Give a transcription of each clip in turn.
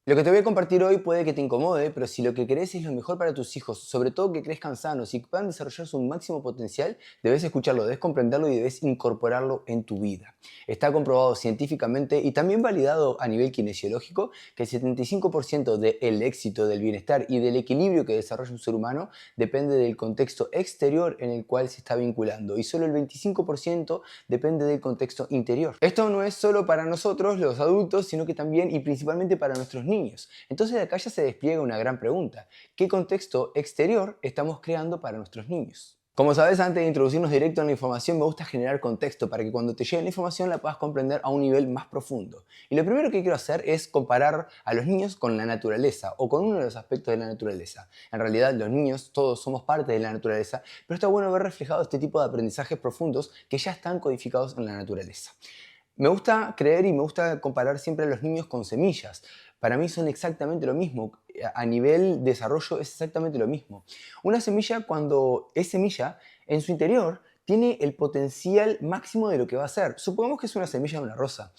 Lo que te voy a compartir hoy puede que te incomode, pero si lo que querés es lo mejor para tus hijos, sobre todo que crezcan sanos y que puedan desarrollar su máximo potencial, debes escucharlo, debes comprenderlo y debes incorporarlo en tu vida. Está comprobado científicamente y también validado a nivel kinesiológico que el 75% del éxito, del bienestar y del equilibrio que desarrolla un ser humano depende del contexto exterior en el cual se está vinculando y solo el 25% depende del contexto interior. Esto no es solo para nosotros, los adultos, sino que también y principalmente para nuestros niños. Entonces de acá ya se despliega una gran pregunta. ¿Qué contexto exterior estamos creando para nuestros niños? Como sabes, antes de introducirnos directo en la información, me gusta generar contexto para que cuando te llegue la información la puedas comprender a un nivel más profundo. Y lo primero que quiero hacer es comparar a los niños con la naturaleza o con uno de los aspectos de la naturaleza. En realidad, los niños todos somos parte de la naturaleza, pero está bueno ver reflejado este tipo de aprendizajes profundos que ya están codificados en la naturaleza. Me gusta creer y me gusta comparar siempre a los niños con semillas. Para mí son exactamente lo mismo. A nivel desarrollo es exactamente lo mismo. Una semilla, cuando es semilla, en su interior tiene el potencial máximo de lo que va a ser. Supongamos que es una semilla de una rosa.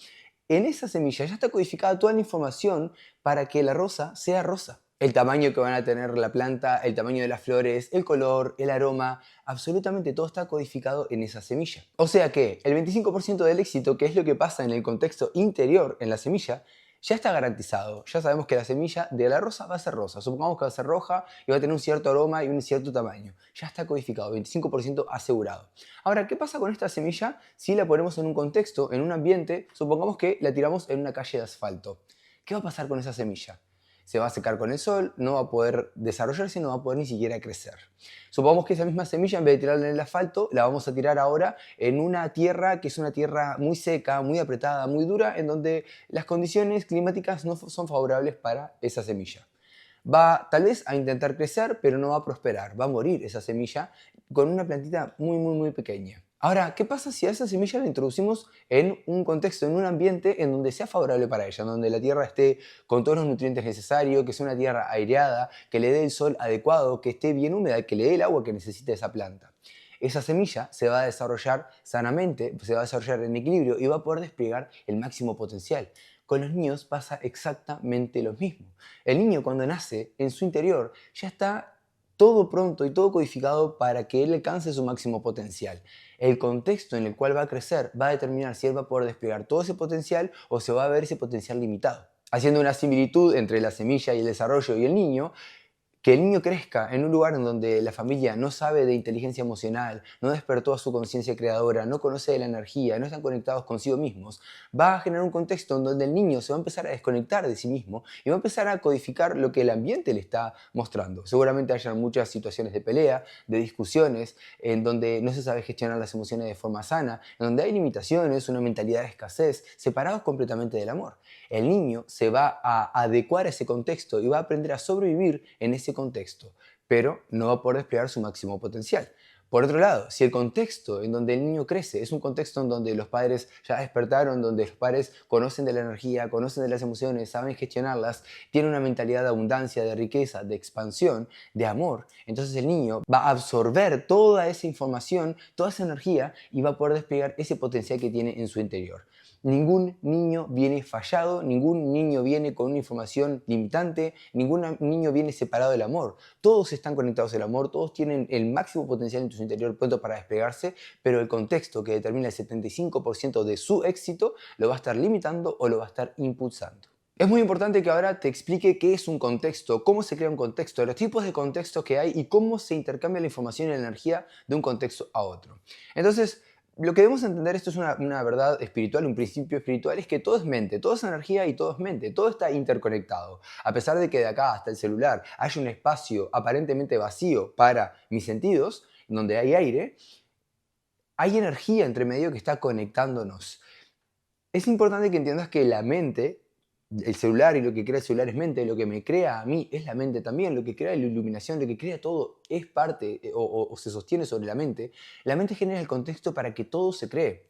En esa semilla ya está codificada toda la información para que la rosa sea rosa. El tamaño que van a tener la planta, el tamaño de las flores, el color, el aroma, absolutamente todo está codificado en esa semilla. O sea que el 25% del éxito, que es lo que pasa en el contexto interior en la semilla, ya está garantizado. Ya sabemos que la semilla de la rosa va a ser rosa. Supongamos que va a ser roja y va a tener un cierto aroma y un cierto tamaño. Ya está codificado, 25% asegurado. Ahora, ¿qué pasa con esta semilla si la ponemos en un contexto, en un ambiente? Supongamos que la tiramos en una calle de asfalto. ¿Qué va a pasar con esa semilla? Se va a secar con el sol, no va a poder desarrollarse, no va a poder ni siquiera crecer. Supongamos que esa misma semilla, en vez de tirarla en el asfalto, la vamos a tirar ahora en una tierra que es una tierra muy seca, muy apretada, muy dura, en donde las condiciones climáticas no son favorables para esa semilla. Va tal vez a intentar crecer, pero no va a prosperar, va a morir esa semilla con una plantita muy pequeña. Ahora, ¿qué pasa si a esa semilla la introducimos en un contexto, en un ambiente en donde sea favorable para ella, en donde la tierra esté con todos los nutrientes necesarios, que sea una tierra aireada, que le dé el sol adecuado, que esté bien húmeda, que le dé el agua que necesita esa planta? Esa semilla se va a desarrollar sanamente, se va a desarrollar en equilibrio y va a poder desplegar el máximo potencial. Con los niños pasa exactamente lo mismo. El niño cuando nace, en su interior, ya está todo pronto y todo codificado para que él alcance su máximo potencial. El contexto en el cual va a crecer va a determinar si él va a poder desplegar todo ese potencial o se va a ver ese potencial limitado. Haciendo una similitud entre la semilla y el desarrollo y el niño, que el niño crezca en un lugar en donde la familia no sabe de inteligencia emocional, no despertó a su conciencia creadora, no conoce de la energía, no están conectados consigo mismos, va a generar un contexto en donde el niño se va a empezar a desconectar de sí mismo y va a empezar a codificar lo que el ambiente le está mostrando. Seguramente hayan muchas situaciones de pelea, de discusiones, en donde no se sabe gestionar las emociones de forma sana, en donde hay limitaciones, una mentalidad de escasez, separados completamente del amor. El niño se va a adecuar a ese contexto y va a aprender a sobrevivir en ese contexto, pero no va a poder desplegar su máximo potencial. Por otro lado, si el contexto en donde el niño crece es un contexto en donde los padres ya despertaron, donde los padres conocen de la energía, conocen de las emociones, saben gestionarlas, tienen una mentalidad de abundancia, de riqueza, de expansión, de amor, entonces el niño va a absorber toda esa información, toda esa energía y va a poder desplegar ese potencial que tiene en su interior. Ningún niño viene fallado, ningún niño viene con una información limitante, ningún niño viene separado del amor. Todos están conectados al amor, todos tienen el máximo potencial en su interior pronto para desplegarse, pero el contexto que determina el 75% de su éxito lo va a estar limitando o lo va a estar impulsando. Es muy importante que ahora te explique qué es un contexto, cómo se crea un contexto, los tipos de contextos que hay y cómo se intercambia la información y la energía de un contexto a otro. Entonces, lo que debemos entender, esto es una verdad espiritual, un principio espiritual, es que todo es mente, todo es energía y todo es mente, todo está interconectado. A pesar de que de acá hasta el celular hay un espacio aparentemente vacío para mis sentidos, donde hay aire, hay energía entre medio que está conectándonos. Es importante que entiendas que la mente, el celular y lo que crea el celular es mente, lo que me crea a mí es la mente también, lo que crea la iluminación, lo que crea todo es parte o se sostiene sobre la mente. La mente genera el contexto para que todo se cree.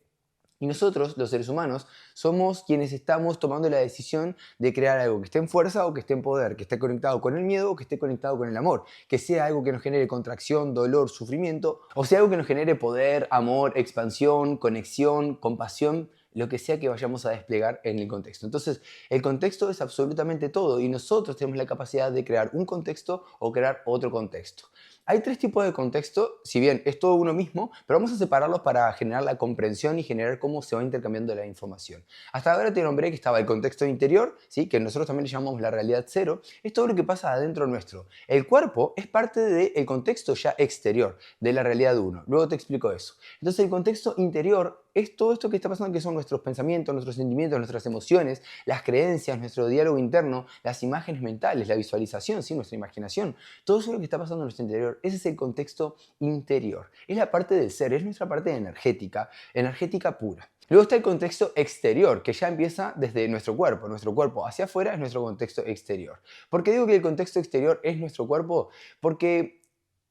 Y nosotros, los seres humanos, somos quienes estamos tomando la decisión de crear algo que esté en fuerza o que esté en poder, que esté conectado con el miedo o que esté conectado con el amor, que sea algo que nos genere contracción, dolor, sufrimiento, o sea algo que nos genere poder, amor, expansión, conexión, compasión, lo que sea que vayamos a desplegar en el contexto. Entonces, el contexto es absolutamente todo y nosotros tenemos la capacidad de crear un contexto o crear otro contexto. Hay tres tipos de contexto, si bien es todo uno mismo, pero vamos a separarlos para generar la comprensión y generar cómo se va intercambiando la información. Hasta ahora te nombré que estaba el contexto interior, ¿sí? Que nosotros también le llamamos la realidad cero, es todo lo que pasa adentro nuestro. El cuerpo es parte del contexto ya exterior, de la realidad uno. Luego te explico eso. Entonces el contexto interior es todo esto que está pasando, que son nuestros pensamientos, nuestros sentimientos, nuestras emociones, las creencias, nuestro diálogo interno, las imágenes mentales, la visualización, ¿sí? Nuestra imaginación. Todo eso es lo que está pasando en nuestro interior. Ese es el contexto interior. Es la parte del ser, es nuestra parte energética, energética pura. Luego está el contexto exterior, que ya empieza desde nuestro cuerpo. Nuestro cuerpo hacia afuera es nuestro contexto exterior. ¿Por qué digo que el contexto exterior es nuestro cuerpo? Porque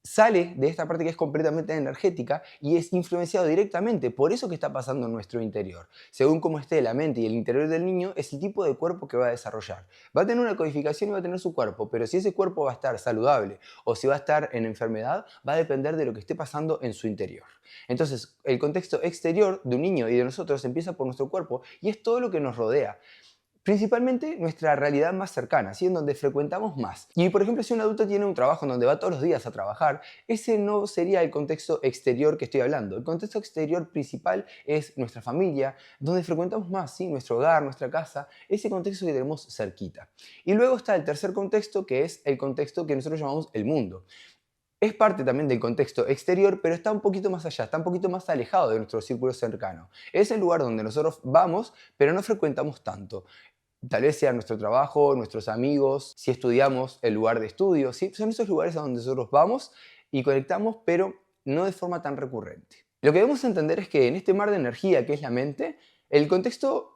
sale de esta parte que es completamente energética y es influenciado directamente por eso que está pasando en nuestro interior. Según cómo esté la mente y el interior del niño, es el tipo de cuerpo que va a desarrollar. Va a tener una codificación y va a tener su cuerpo, pero si ese cuerpo va a estar saludable o si va a estar en enfermedad, va a depender de lo que esté pasando en su interior. Entonces, el contexto exterior de un niño y de nosotros empieza por nuestro cuerpo y es todo lo que nos rodea. Principalmente nuestra realidad más cercana, ¿sí? En donde frecuentamos más. Y por ejemplo, si un adulto tiene un trabajo en donde va todos los días a trabajar, ese no sería el contexto exterior que estoy hablando. El contexto exterior principal es nuestra familia, donde frecuentamos más, ¿sí? Nuestro hogar, nuestra casa, ese contexto que tenemos cerquita. Y luego está el tercer contexto, que es el contexto que nosotros llamamos el mundo. Es parte también del contexto exterior, pero está un poquito más allá, está un poquito más alejado de nuestro círculo cercano. Es el lugar donde nosotros vamos, pero no frecuentamos tanto. Tal vez sea nuestro trabajo, nuestros amigos, si estudiamos, el lugar de estudio, ¿sí? Son esos lugares a donde nosotros vamos y conectamos, pero no de forma tan recurrente. Lo que debemos entender es que en este mar de energía que es la mente, el contexto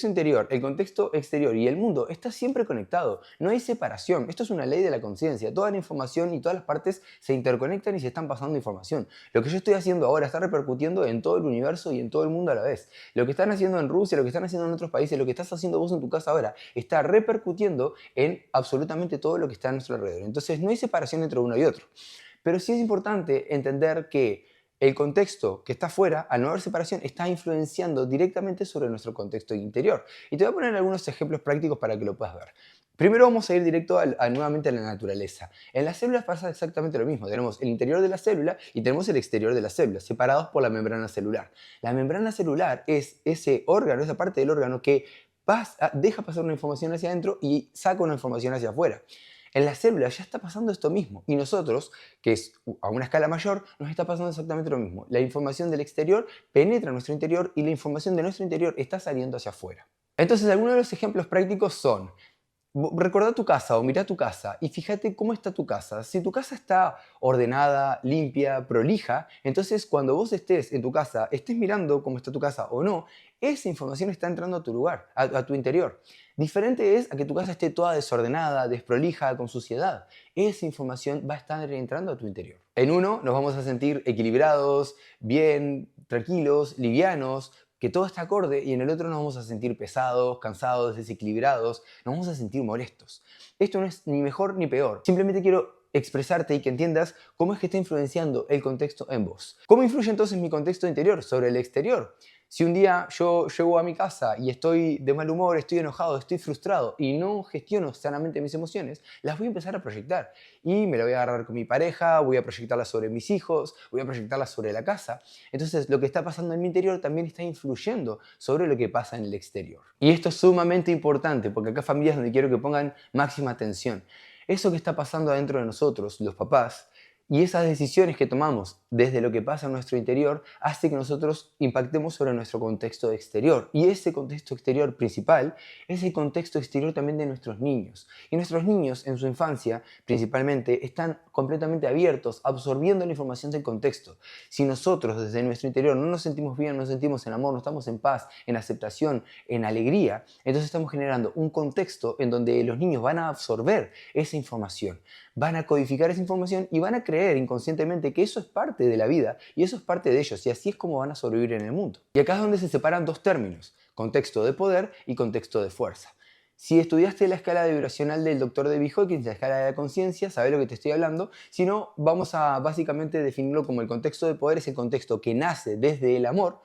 interior, el contexto exterior y el mundo está siempre conectado. No hay separación. Esto es una ley de la conciencia. Toda la información y todas las partes se interconectan y se están pasando información. Lo que yo estoy haciendo ahora está repercutiendo en todo el universo y en todo el mundo a la vez. Lo que están haciendo en Rusia, lo que están haciendo en otros países, lo que estás haciendo vos en tu casa ahora, está repercutiendo en absolutamente todo lo que está a nuestro alrededor. Entonces no hay separación entre uno y otro. Pero sí es importante entender que el contexto que está afuera, al no haber separación, está influenciando directamente sobre nuestro contexto interior. Y te voy a poner algunos ejemplos prácticos para que lo puedas ver. Primero vamos a ir directo nuevamente a la naturaleza. En las células pasa exactamente lo mismo. Tenemos el interior de la célula y tenemos el exterior de la célula, separados por la membrana celular. La membrana celular es ese órgano, esa parte del órgano que deja pasar una información hacia adentro y saca una información hacia afuera. En la célula ya está pasando esto mismo y nosotros, que es a una escala mayor, nos está pasando exactamente lo mismo. La información del exterior penetra en nuestro interior y la información de nuestro interior está saliendo hacia afuera. Entonces, algunos de los ejemplos prácticos son: recordá tu casa o mirá tu casa y fíjate cómo está tu casa. Si tu casa está ordenada, limpia, prolija, entonces cuando vos estés en tu casa, estés mirando cómo está tu casa o no, esa información está entrando a tu lugar, a tu interior. Diferente es a que tu casa esté toda desordenada, desprolija, con suciedad. Esa información va a estar entrando a tu interior. En uno nos vamos a sentir equilibrados, bien, tranquilos, livianos, que todo está acorde, y en el otro nos vamos a sentir pesados, cansados, desequilibrados, nos vamos a sentir molestos. Esto no es ni mejor ni peor, simplemente quiero expresarte y que entiendas cómo es que está influenciando el contexto en vos. ¿Cómo influye entonces mi contexto interior sobre el exterior? Si un día yo llego a mi casa y estoy de mal humor, estoy enojado, estoy frustrado y no gestiono sanamente mis emociones, las voy a empezar a proyectar. Y me la voy a agarrar con mi pareja, voy a proyectarlas sobre mis hijos, voy a proyectarlas sobre la casa. Entonces, lo que está pasando en mi interior también está influyendo sobre lo que pasa en el exterior. Y esto es sumamente importante, porque acá familias donde quiero que pongan máxima atención. Eso que está pasando adentro de nosotros, los papás, y esas decisiones que tomamos desde lo que pasa en nuestro interior hace que nosotros impactemos sobre nuestro contexto exterior. Y ese contexto exterior principal es el contexto exterior también de nuestros niños. Y nuestros niños en su infancia principalmente están completamente abiertos, absorbiendo la información del contexto. Si nosotros desde nuestro interior no nos sentimos bien, no nos sentimos en amor, no estamos en paz, en aceptación, en alegría, entonces estamos generando un contexto en donde los niños van a absorber esa información, van a codificar esa información y van a creer inconscientemente que eso es parte de la vida y eso es parte de ellos, y así es como van a sobrevivir en el mundo. Y acá es donde se separan dos términos: contexto de poder y contexto de fuerza. Si estudiaste la escala vibracional del Dr. David Hawkins, la escala de la conciencia, sabes lo que te estoy hablando. Si no, vamos a básicamente definirlo como el contexto de poder es el contexto que nace desde el amor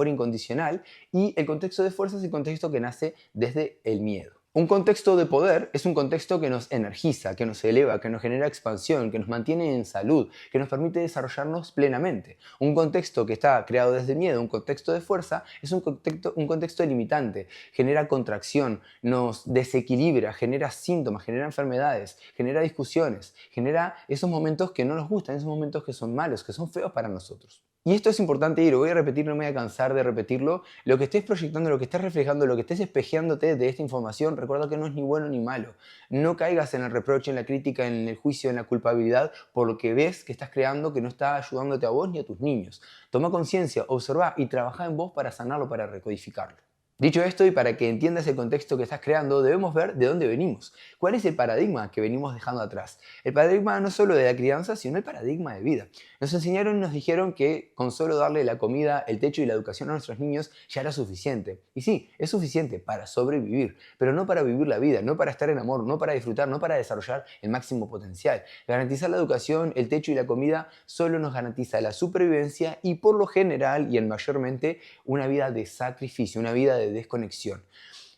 incondicional, y el contexto de fuerza es el contexto que nace desde el miedo. Un contexto de poder es un contexto que nos energiza, que nos eleva, que nos genera expansión, que nos mantiene en salud, que nos permite desarrollarnos plenamente. Un contexto que está creado desde el miedo, un contexto de fuerza, es un contexto limitante, genera contracción, nos desequilibra, genera síntomas, genera enfermedades, genera discusiones, genera esos momentos que no nos gustan, esos momentos que son malos, que son feos para nosotros. Y esto es importante y lo voy a repetir, no me voy a cansar de repetirlo. Lo que estés proyectando, lo que estés reflejando, lo que estés espejeándote de esta información, recuerda que no es ni bueno ni malo. No caigas en el reproche, en la crítica, en el juicio, en la culpabilidad por lo que ves que estás creando que no está ayudándote a vos ni a tus niños. Toma conciencia, observa y trabaja en vos para sanarlo, para recodificarlo. Dicho esto, y para que entiendas el contexto que estás creando, debemos ver de dónde venimos. ¿Cuál es el paradigma que venimos dejando atrás? El paradigma no solo de la crianza, sino el paradigma de vida. Nos enseñaron y nos dijeron que con solo darle la comida, el techo y la educación a nuestros niños ya era suficiente. Y sí, es suficiente para sobrevivir, pero no para vivir la vida, no para estar en amor, no para disfrutar, no para desarrollar el máximo potencial. Garantizar la educación, el techo y la comida solo nos garantiza la supervivencia y por lo general y en mayormente una vida de sacrificio, una vida de desconexión.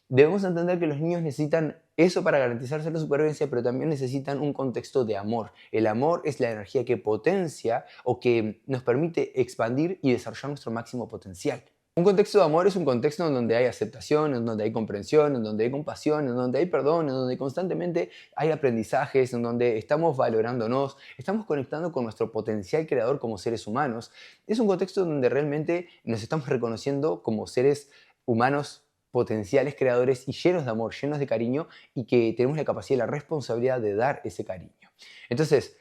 Debemos entender que los niños necesitan eso para garantizarse la supervivencia, pero también necesitan un contexto de amor. El amor es la energía que potencia o que nos permite expandir y desarrollar nuestro máximo potencial. Un contexto de amor es un contexto en donde hay aceptación, en donde hay comprensión, en donde hay compasión, en donde hay perdón, en donde constantemente hay aprendizajes, en donde estamos valorándonos, estamos conectando con nuestro potencial creador como seres humanos. Es un contexto donde realmente nos estamos reconociendo como seres humanos potenciales creadores y llenos de amor, llenos de cariño, y que tenemos la capacidad y la responsabilidad de dar ese cariño. Entonces,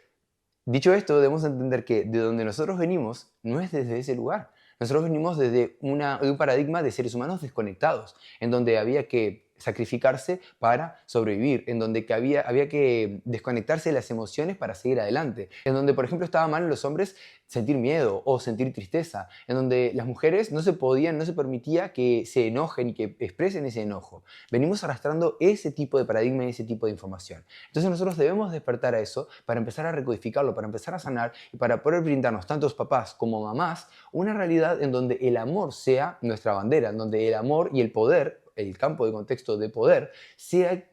dicho esto, debemos entender que de donde nosotros venimos no es desde ese lugar. Nosotros venimos desde un paradigma de seres humanos desconectados, en donde había que sacrificarse para sobrevivir, en donde había que desconectarse de las emociones para seguir adelante, en donde, por ejemplo, estaba mal en los hombres sentir miedo o sentir tristeza, en donde las mujeres no se permitía que se enojen y que expresen ese enojo. Venimos arrastrando ese tipo de paradigma y ese tipo de información. Entonces nosotros debemos despertar a eso para empezar a recodificarlo, para empezar a sanar y para poder brindarnos, tantos papás como mamás, una realidad en donde el amor sea nuestra bandera, en donde el amor y el poder, el campo de contexto de poder, sea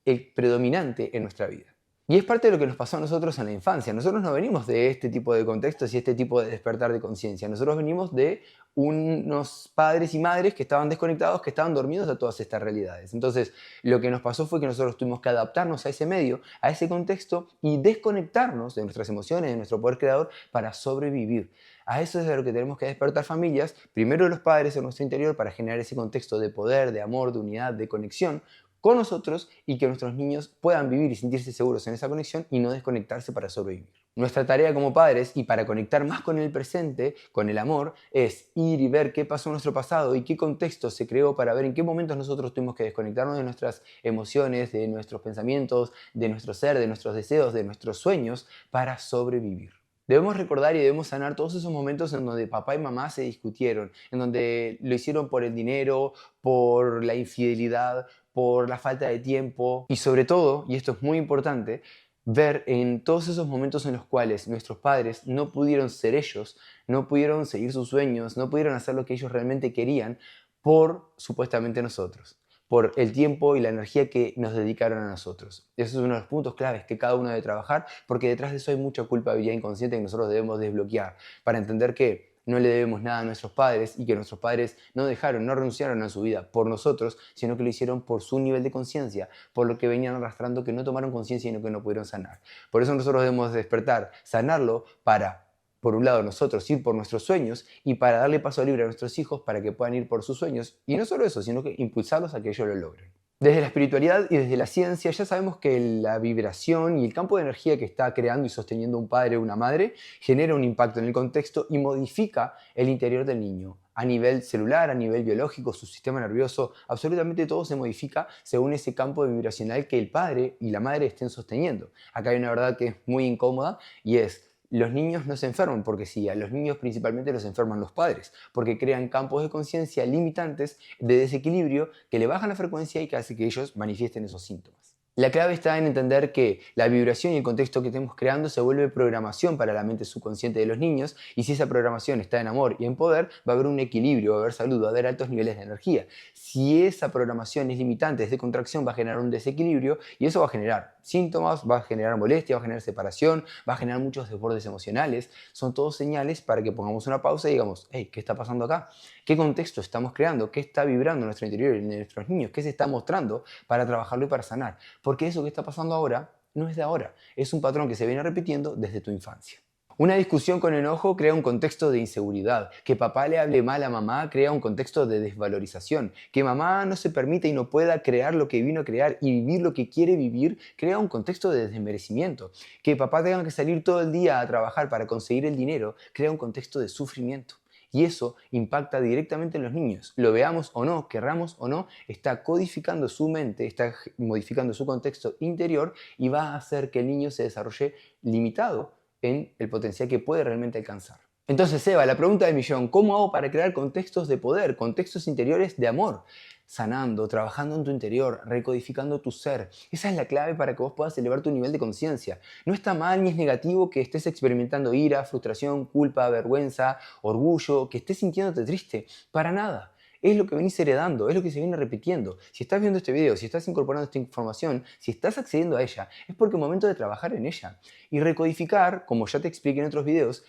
el predominante en nuestra vida. Y es parte de lo que nos pasó a nosotros en la infancia. Nosotros no venimos de este tipo de contextos y este tipo de despertar de conciencia. Nosotros venimos de unos padres y madres que estaban desconectados, que estaban dormidos a todas estas realidades. Entonces, lo que nos pasó fue que nosotros tuvimos que adaptarnos a ese medio, a ese contexto y desconectarnos de nuestras emociones, de nuestro poder creador para sobrevivir. A eso es de lo que tenemos que despertar familias, primero los padres en nuestro interior para generar ese contexto de poder, de amor, de unidad, de conexión con nosotros y que nuestros niños puedan vivir y sentirse seguros en esa conexión y no desconectarse para sobrevivir. Nuestra tarea como padres y para conectar más con el presente, con el amor, es ir y ver qué pasó en nuestro pasado y qué contexto se creó para ver en qué momentos nosotros tuvimos que desconectarnos de nuestras emociones, de nuestros pensamientos, de nuestro ser, de nuestros deseos, de nuestros sueños para sobrevivir. Debemos recordar y debemos sanar todos esos momentos en donde papá y mamá se discutieron, en donde lo hicieron por el dinero, por la infidelidad, por la falta de tiempo y sobre todo, y esto es muy importante, ver en todos esos momentos en los cuales nuestros padres no pudieron ser ellos, no pudieron seguir sus sueños, no pudieron hacer lo que ellos realmente querían por supuestamente nosotros, por el tiempo y la energía que nos dedicaron a nosotros. Eso es uno de los puntos claves que cada uno debe trabajar, porque detrás de eso hay mucha culpabilidad inconsciente que nosotros debemos desbloquear para entender que no le debemos nada a nuestros padres y que nuestros padres no renunciaron a su vida por nosotros, sino que lo hicieron por su nivel de conciencia, por lo que venían arrastrando, que no tomaron conciencia y que no pudieron sanar. Por eso nosotros debemos despertar, sanarlo para, por un lado, nosotros ir por nuestros sueños y para darle paso libre a nuestros hijos para que puedan ir por sus sueños. Y no solo eso, sino que impulsarlos a que ellos lo logren. Desde la espiritualidad y desde la ciencia ya sabemos que la vibración y el campo de energía que está creando y sosteniendo un padre o una madre genera un impacto en el contexto y modifica el interior del niño. A nivel celular, a nivel biológico, su sistema nervioso, absolutamente todo se modifica según ese campo vibracional que el padre y la madre estén sosteniendo. Acá hay una verdad que es muy incómoda y es: Los niños no se enferman porque sí, a los niños principalmente los enferman los padres, porque crean campos de conciencia limitantes de desequilibrio que le bajan la frecuencia y que hace que ellos manifiesten esos síntomas. La clave está en entender que la vibración y el contexto que estemos creando se vuelve programación para la mente subconsciente de los niños, y si esa programación está en amor y en poder, va a haber un equilibrio, va a haber salud, va a haber altos niveles de energía. Si esa programación es limitante, es de contracción, va a generar un desequilibrio y eso va a generar síntomas, va a generar molestia, va a generar separación, va a generar muchos desbordes emocionales. Son todos señales para que pongamos una pausa y digamos, hey, ¿qué está pasando acá? ¿Qué contexto estamos creando? ¿Qué está vibrando en nuestro interior y en nuestros niños? ¿Qué se está mostrando para trabajarlo y para sanar? Porque eso que está pasando ahora no es de ahora, es un patrón que se viene repitiendo desde tu infancia. Una discusión con enojo crea un contexto de inseguridad. Que papá le hable mal a mamá crea un contexto de desvalorización. Que mamá no se permita y no pueda crear lo que vino a crear y vivir lo que quiere vivir crea un contexto de desmerecimiento. Que papá tenga que salir todo el día a trabajar para conseguir el dinero crea un contexto de sufrimiento. Y eso impacta directamente en los niños. Lo veamos o no, querramos o no, está codificando su mente, está modificando su contexto interior y va a hacer que el niño se desarrolle limitado en el potencial que puede realmente alcanzar. Entonces, Eva, la pregunta del millón, ¿cómo hago para crear contextos de poder, contextos interiores de amor? Sanando, trabajando en tu interior, recodificando tu ser. Esa es la clave para que vos puedas elevar tu nivel de conciencia. No está mal ni es negativo que estés experimentando ira, frustración, culpa, vergüenza, orgullo, que estés sintiéndote triste. Para nada. Es lo que venís heredando, es lo que se viene repitiendo. Si estás viendo este video, si estás incorporando esta información, si estás accediendo a ella, es porque es momento de trabajar en ella. Y recodificar, como ya te expliqué en otros videos,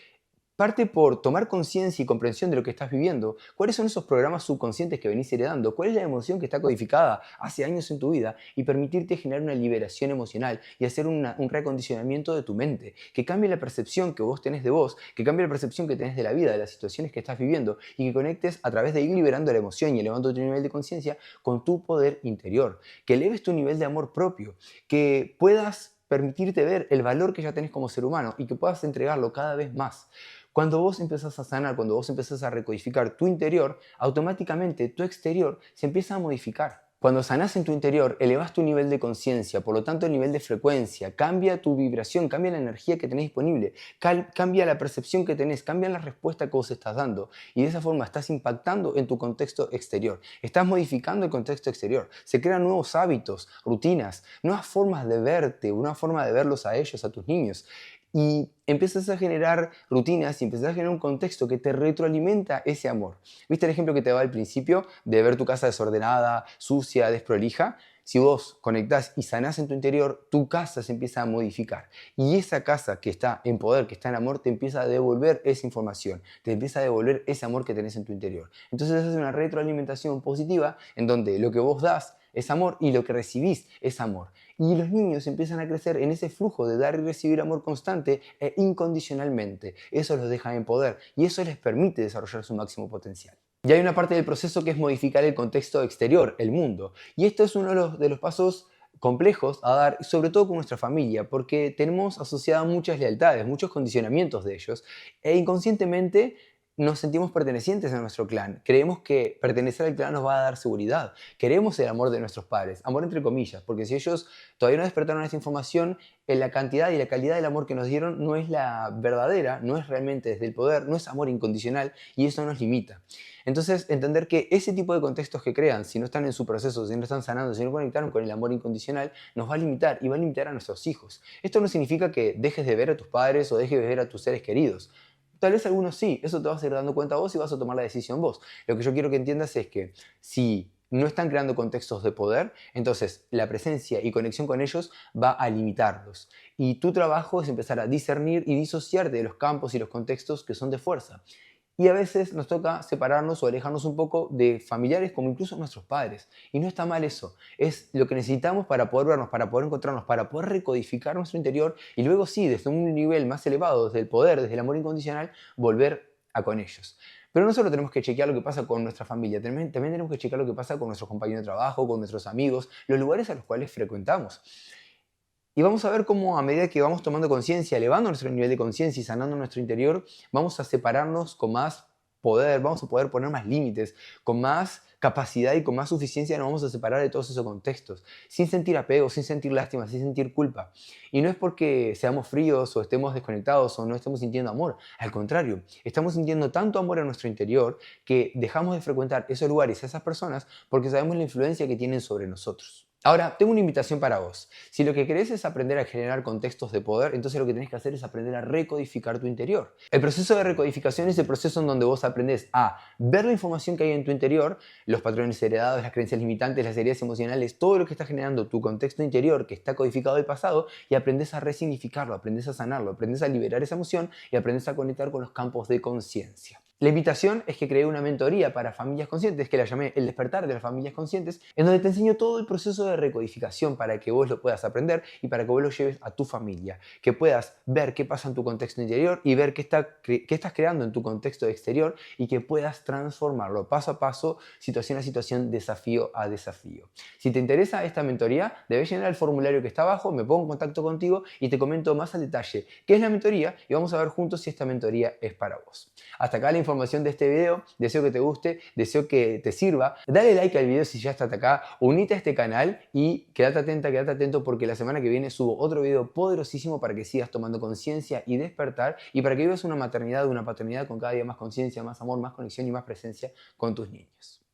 parte por tomar conciencia y comprensión de lo que estás viviendo. ¿Cuáles son esos programas subconscientes que venís heredando? ¿Cuál es la emoción que está codificada hace años en tu vida? Y permitirte generar una liberación emocional y hacer un recondicionamiento de tu mente. Que cambie la percepción que vos tenés de vos, que cambie la percepción que tenés de la vida, de las situaciones que estás viviendo y que conectes a través de ir liberando la emoción y elevando tu nivel de conciencia con tu poder interior. Que eleves tu nivel de amor propio. Que puedas permitirte ver el valor que ya tenés como ser humano y que puedas entregarlo cada vez más. Cuando vos empezás a sanar, cuando vos empezás a recodificar tu interior, automáticamente tu exterior se empieza a modificar. Cuando sanás en tu interior, elevas tu nivel de conciencia, por lo tanto el nivel de frecuencia, cambia tu vibración, cambia la energía que tenés disponible, cambia la percepción que tenés, cambia la respuesta que vos estás dando y de esa forma estás impactando en tu contexto exterior, estás modificando el contexto exterior, se crean nuevos hábitos, rutinas, nuevas formas de verte, una forma de verlos a ellos, a tus niños. Y empiezas a generar rutinas y empiezas a generar un contexto que te retroalimenta ese amor. ¿Viste el ejemplo que te daba al principio de ver tu casa desordenada, sucia, desprolija? Si vos conectás y sanás en tu interior, tu casa se empieza a modificar. Y esa casa que está en poder, que está en amor, te empieza a devolver esa información, te empieza a devolver ese amor que tenés en tu interior. Entonces es una retroalimentación positiva en donde lo que vos das es amor y lo que recibís es amor. Y los niños empiezan a crecer en ese flujo de dar y recibir amor constante e incondicionalmente. Eso los deja en poder y eso les permite desarrollar su máximo potencial. Y hay una parte del proceso que es modificar el contexto exterior, el mundo. Y esto es uno de los pasos complejos a dar, sobre todo con nuestra familia, porque tenemos asociadas muchas lealtades, muchos condicionamientos de ellos, e inconscientemente nos sentimos pertenecientes a nuestro clan. Creemos que pertenecer al clan nos va a dar seguridad. Queremos el amor de nuestros padres, amor entre comillas, porque si ellos todavía no despertaron esta información, la cantidad y la calidad del amor que nos dieron no es la verdadera, no es realmente desde el poder, no es amor incondicional y eso nos limita. Entonces, entender que ese tipo de contextos que crean, si no están en su proceso, si no están sanando, si no conectaron con el amor incondicional, nos va a limitar y va a limitar a nuestros hijos. Esto no significa que dejes de ver a tus padres o dejes de ver a tus seres queridos. Tal vez algunos sí, eso te vas a ir dando cuenta vos y vas a tomar la decisión vos. Lo que yo quiero que entiendas es que si no están creando contextos de poder, entonces la presencia y conexión con ellos va a limitarlos. Y tu trabajo es empezar a discernir y disociarte de los campos y los contextos que son de fuerza. Y a veces nos toca separarnos o alejarnos un poco de familiares como incluso nuestros padres. Y no está mal eso. Es lo que necesitamos para poder vernos, para poder encontrarnos, para poder recodificar nuestro interior y luego sí, desde un nivel más elevado, desde el poder, desde el amor incondicional, volver a con ellos. Pero no solo tenemos que chequear lo que pasa con nuestra familia, también tenemos que chequear lo que pasa con nuestros compañeros de trabajo, con nuestros amigos, los lugares a los cuales frecuentamos. Y vamos a ver cómo a medida que vamos tomando conciencia, elevando nuestro nivel de conciencia y sanando nuestro interior, vamos a separarnos con más poder, vamos a poder poner más límites, con más capacidad y con más suficiencia nos vamos a separar de todos esos contextos, sin sentir apego, sin sentir lástima, sin sentir culpa. Y no es porque seamos fríos o estemos desconectados o no estemos sintiendo amor. Al contrario, estamos sintiendo tanto amor en nuestro interior que dejamos de frecuentar esos lugares, esas personas, porque sabemos la influencia que tienen sobre nosotros. Ahora, tengo una invitación para vos. Si lo que querés es aprender a generar contextos de poder, entonces lo que tenés que hacer es aprender a recodificar tu interior. El proceso de recodificación es el proceso en donde vos aprendés a ver la información que hay en tu interior, los patrones heredados, las creencias limitantes, las heridas emocionales, todo lo que está generando tu contexto interior que está codificado del pasado, y aprendés a resignificarlo, aprendés a sanarlo, aprendés a liberar esa emoción y aprendés a conectar con los campos de conciencia. La invitación es que creé una mentoría para familias conscientes que la llamé El despertar de las familias conscientes, en donde te enseño todo el proceso de recodificación para que vos lo puedas aprender y para que vos lo lleves a tu familia, que puedas ver qué pasa en tu contexto interior y ver qué estás creando en tu contexto exterior y que puedas transformarlo paso a paso, situación a situación, desafío a desafío. Si te interesa esta mentoría, debes llenar el formulario que está abajo, me pongo en contacto contigo y te comento más al detalle qué es la mentoría y vamos a ver juntos si esta mentoría es para vos. Hasta acá la información de este video, deseo que te guste, deseo que te sirva. Dale like al video si ya estás acá, unite a este canal y quédate atenta, quédate atento porque la semana que viene subo otro video poderosísimo para que sigas tomando conciencia y despertar y para que vivas una maternidad, una paternidad con cada día más conciencia, más amor, más conexión y más presencia con tus niños.